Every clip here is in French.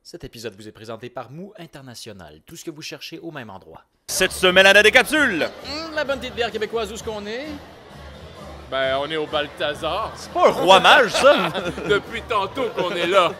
Cet épisode vous est présenté par Mou International. Tout ce que vous cherchez au même endroit. Cette semaine à la décapsule! La bonne petite bière québécoise, où est-ce qu'on est? Ben, on est au Balthazar. C'est pas un roi mage, ça? Depuis tantôt qu'on est là.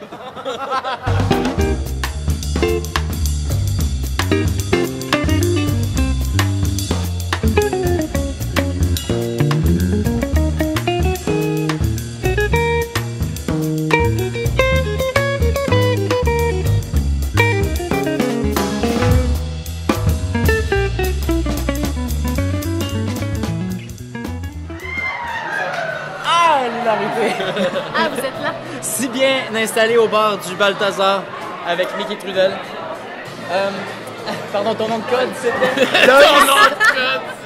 Ah, vous êtes là? Si bien installé au bar du Balthazar avec Mickey Trudel. Pardon, ton nom de code, c'était?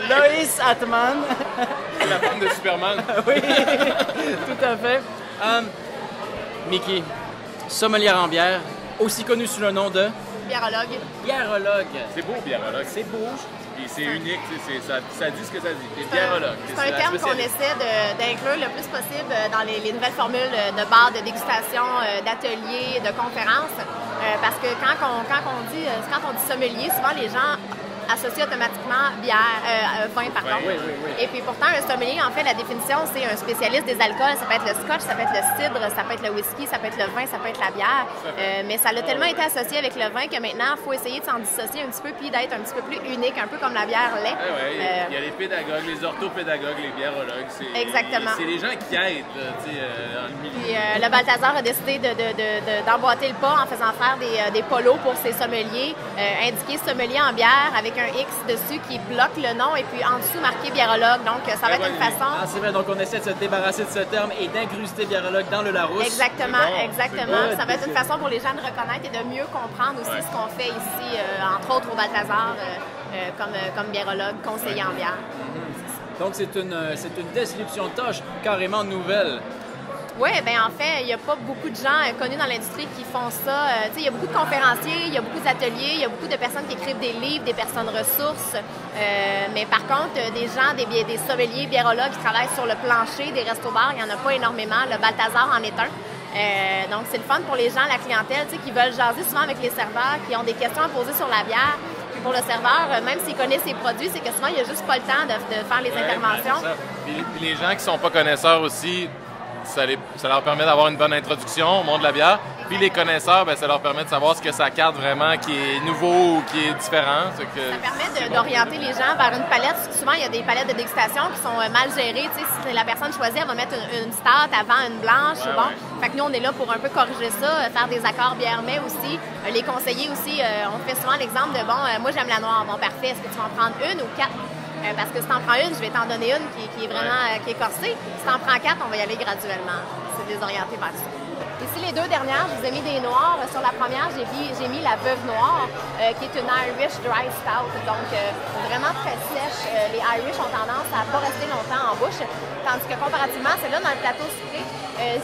Loïs Atman. C'est la femme de Superman. Oui, tout à fait. Mickey, sommelier en bière, aussi connu sous le nom de... Biérologue. Biérologue. C'est beau, biérologue. C'est beau. Et c'est unique, ça dit ce que ça dit. T'es biérologue. C'est un terme qu'on essaie d'inclure le plus possible dans les nouvelles formules de bar, de dégustation, d'ateliers, de conférences. Parce que quand on dit sommelier, souvent les gens associent automatiquement vin, pardon. Oui. Et puis pourtant, un sommelier, en fait, la définition, c'est un spécialiste des alcools. Ça peut être le scotch, ça peut être le cidre, ça peut être le whisky, ça peut être le vin, ça peut être la bière. Mais ça a tellement été associé avec le vin que maintenant, il faut essayer de s'en dissocier un petit peu puis d'être un petit peu plus unique, un peu comme la bière l'est. Il y a les pédagogues, les orthopédagogues, les biérologues. Exactement. C'est les gens qui aident dans le milieu. Puis le Balthazar a décidé d'emboîter le pas en faisant faire des polos pour ses sommeliers, indiquer sommelier en bière avec un X dessus qui bloque le nom et puis en dessous marqué biérologue. Donc ça va être une façon... Ah, c'est vrai, donc on essaie de se débarrasser de ce terme et d'incruster biérologue dans le Larousse. Exactement, C'est bon, exactement. c'est Ça va être une façon pour les gens de reconnaître et de mieux comprendre aussi ce qu'on fait ici, entre autres au Balthazar, comme biérologue, conseiller en bière. Donc c'est une description de tâche carrément nouvelle. Oui, bien en fait, il n'y a pas beaucoup de gens connus dans l'industrie qui font ça. Il y a beaucoup de conférenciers, il y a beaucoup d'ateliers, il y a beaucoup de personnes qui écrivent des livres, des personnes ressources. Mais par contre, des gens, des sommeliers, biérologues qui travaillent sur le plancher des restos-bars, il n'y en a pas énormément. Le Balthazar en est un. Donc c'est le fun pour les gens, la clientèle, qui veulent jaser souvent avec les serveurs, qui ont des questions à poser sur la bière. Puis pour le serveur, même s'il connaît ses produits, c'est que souvent, il n'y a juste pas le temps de faire les interventions. Puis les gens qui sont pas connaisseurs aussi, ça leur permet d'avoir une bonne introduction au monde de la bière. Puis les connaisseurs, ça leur permet de savoir ce que ça cadre vraiment qui est nouveau ou qui est différent. Ça permet d'orienter les gens vers une palette. Souvent, il y a des palettes de dégustation qui sont mal gérées. Si la personne choisit, elle va mettre une stout avant une blanche. Fait que nous, on est là pour un peu corriger ça, faire des accords bière-mais aussi. Les conseillers aussi, on fait souvent l'exemple de, moi, j'aime la noire. Bon, parfait. Est-ce que tu vas en prendre une ou quatre? Parce que si t'en prends une, je vais t'en donner une qui est vraiment qui est corsée. Si t'en prends quatre, on va y aller graduellement. C'est désorienté vers ça. Ici, les deux dernières, je vous ai mis des noirs. Sur la première, j'ai mis la Veuve Noire, qui est une Irish Dry Stout. Donc, vraiment très sèche. Les Irish ont tendance à ne pas rester longtemps en bouche. Tandis que comparativement, celle-là, dans le plateau sucré,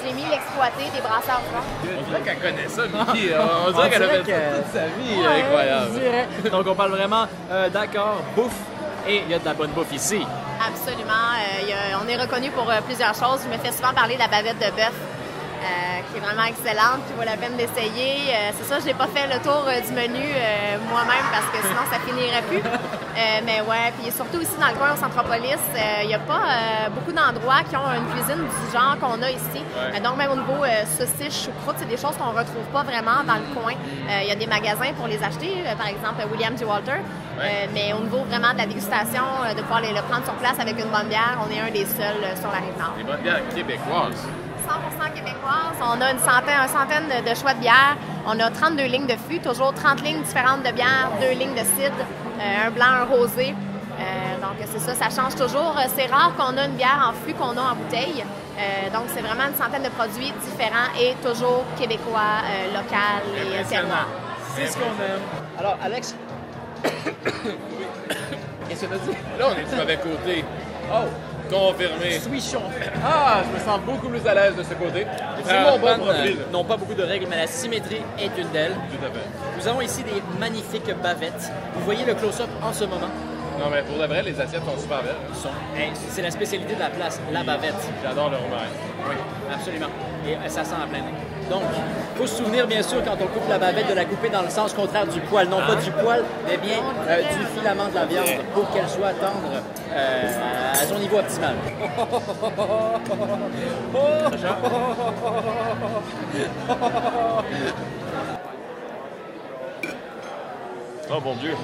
j'ai mis l'exploité des brasseurs francs. On dirait qu'elle connaît ça, Mickey. On dirait qu'elle a fait ça toute sa vie. Incroyable. Donc on parle vraiment d'accord, bouffe. Et il y a de la bonne bouffe ici. Absolument. On est reconnu pour plusieurs choses. Je me fais souvent parler de la bavette de bœuf, qui est vraiment excellente, qui vaut la peine d'essayer. C'est ça, je n'ai pas fait le tour du menu moi-même parce que sinon ça finirait plus. Mais ouais, puis surtout ici dans le coin au Centropolis, il n'y a pas beaucoup d'endroits qui ont une cuisine du genre qu'on a ici. Donc même au niveau saucisses, choucroute, c'est des choses qu'on ne retrouve pas vraiment dans le coin. Il y a des magasins pour les acheter, par exemple William J. Walter. Mais au niveau vraiment de la dégustation, de pouvoir le prendre sur place avec une bonne bière, on est un des seuls sur la Rive-Nord. Des bonnes bières québécoises. 100% québécoise. On a une centaine de choix de bières. On a 32 lignes de fûts, toujours 30 lignes différentes de bières, 2 lignes de cidre, un blanc, un rosé. Donc c'est ça change toujours. C'est rare qu'on a une bière en fût qu'on a en bouteille. Donc c'est vraiment une centaine de produits différents et toujours québécois, local et terroir. C'est ce qu'on aime. Alors Alex, qu'est-ce que tu as dit? Là, on est du mauvais côté. Oh! Confirmé. Switchons. Ah, je me sens beaucoup plus à l'aise de ce côté. C'est mon bon profil. N'ont pas beaucoup de règles, mais la symétrie est une d'elles. Tout à fait. Nous avons ici des magnifiques bavettes. Vous voyez le close-up en ce moment. Non, mais pour de vrai, les assiettes sont super belles. C'est la spécialité de la place, la bavette. J'adore le romain. Oui, absolument. et ça sent à plein nez. Donc, il faut se souvenir, bien sûr, quand on coupe la bavette, de la couper dans le sens contraire du poil. Non pas du poil, mais bien du filament de la viande pour qu'elle soit tendre à son niveau optimal. Oh mon Dieu.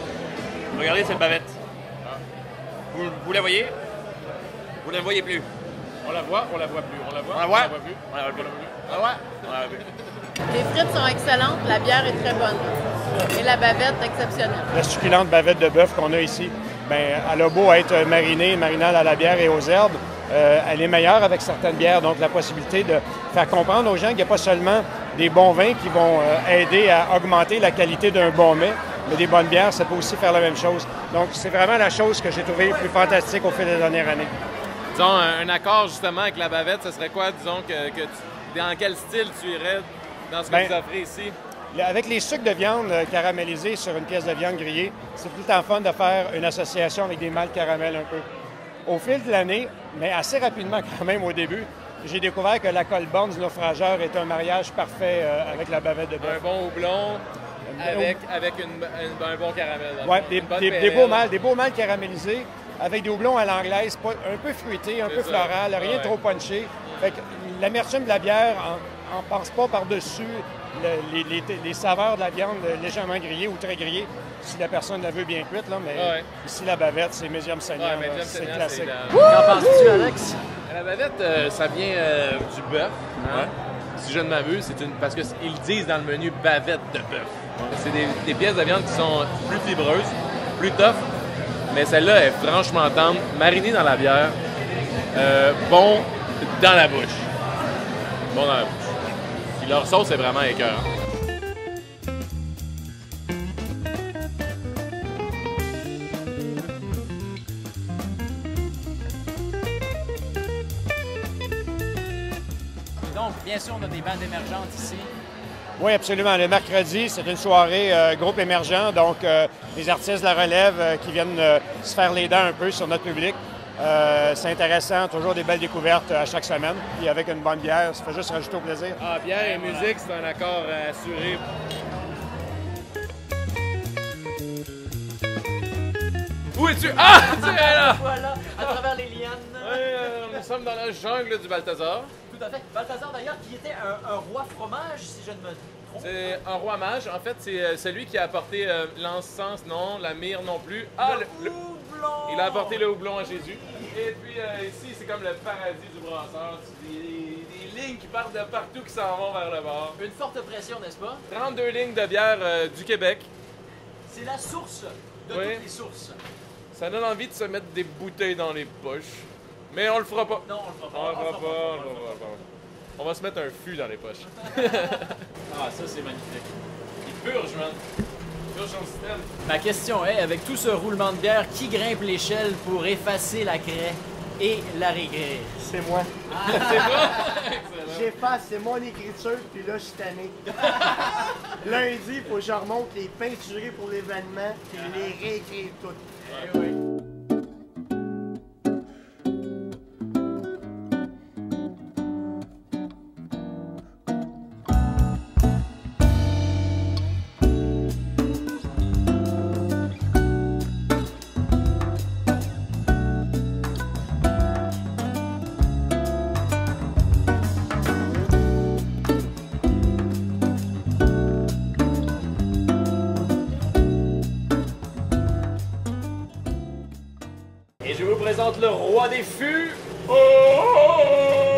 Regardez cette bavette. Vous la voyez? Vous ne la voyez plus. On la voit, on la voit plus. On la voit, On la voit? on la voit plus. On la voit plus. Ah ouais? On la voit plus. Les frites sont excellentes, la bière est très bonne. Et la bavette, exceptionnelle. La succulente bavette de bœuf qu'on a ici, bien, elle a beau être marinade à la bière et aux herbes, elle est meilleure avec certaines bières. Donc, la possibilité de faire comprendre aux gens qu'il n'y a pas seulement des bons vins qui vont aider à augmenter la qualité d'un bon mets, mais des bonnes bières, ça peut aussi faire la même chose. Donc, c'est vraiment la chose que j'ai trouvée plus fantastique au fil des dernières années. Disons, un accord justement avec la bavette, ce serait quoi, disons, dans quel style tu irais dans ce que vous offrez ici? Avec les sucres de viande caramélisés sur une pièce de viande grillée, c'est tout le temps fun de faire une association avec des mâles caramel un peu. Au fil de l'année, mais assez rapidement quand même au début, j'ai découvert que la Colborne du naufrageur est un mariage parfait avec la bavette de bœuf. Un bon houblon avec un bon caramel. Oui, des beaux mâles caramélisés avec des houblons à l'anglaise, un peu fruités, un peu floral, rien de trop punché. Fait que l'amertume de la bière, on ne passe pas par-dessus les saveurs de la viande légèrement grillée ou très grillée, si la personne la veut bien cuite, là, mais ici, la bavette, c'est médium saignant, c'est classique. Qu'en penses-tu, Alex? La bavette, ça vient du bœuf. Hein? Si je ne m'abuse, parce qu'ils disent dans le menu bavette de bœuf. C'est des pièces de viande qui sont plus fibreuses, plus tough, mais celle-là est franchement tendre, marinée dans la bière, bon dans la bouche. Bon dans la bouche. Puis leur sauce est vraiment écœurante. Donc, bien sûr, on a des bandes émergentes ici. Oui, absolument. Le mercredi, c'est une soirée groupe émergent, donc les artistes de la relève qui viennent se faire les dents un peu sur notre public. C'est intéressant, toujours des belles découvertes à chaque semaine. Puis avec une bonne bière, ça fait juste rajouter au plaisir. Ah, bière et musique, c'est un accord assuré. Où es-tu? Ah! Tu es là! Voilà, à travers les lianes. Nous sommes dans la jungle du Balthazar. Tout à fait. Balthazar, d'ailleurs, qui était un roi fromage, si je ne me trompe. C'est un roi mage. En fait, c'est celui qui a apporté l'encens, non, la myrrhe non plus. Ah, le houblon! Il a apporté le houblon à Jésus. Et puis ici, c'est comme le paradis du brasseur. Des lignes qui partent de partout qui s'en vont vers le bord. Une forte pression, n'est-ce pas? 32 lignes de bière du Québec. C'est la source de toutes les sources. Ça donne envie de se mettre des bouteilles dans les poches. Mais on le fera pas. Non, on le fera pas. On le fera pas. On va se mettre un fût dans les poches. Ah, ça, c'est magnifique. Il purge, man. Purge son système. Ma question est, avec tout ce roulement de bière, qui grimpe l'échelle pour effacer la craie et la réécrire? C'est moi. C'est toi? Excellent. J'efface, c'est mon écriture, puis là, je suis tanné. Lundi, il faut que je remonte les peinturés pour l'événement, puis les réécrire toutes. Eh oui. Et je vous présente le roi des fûts. Oh!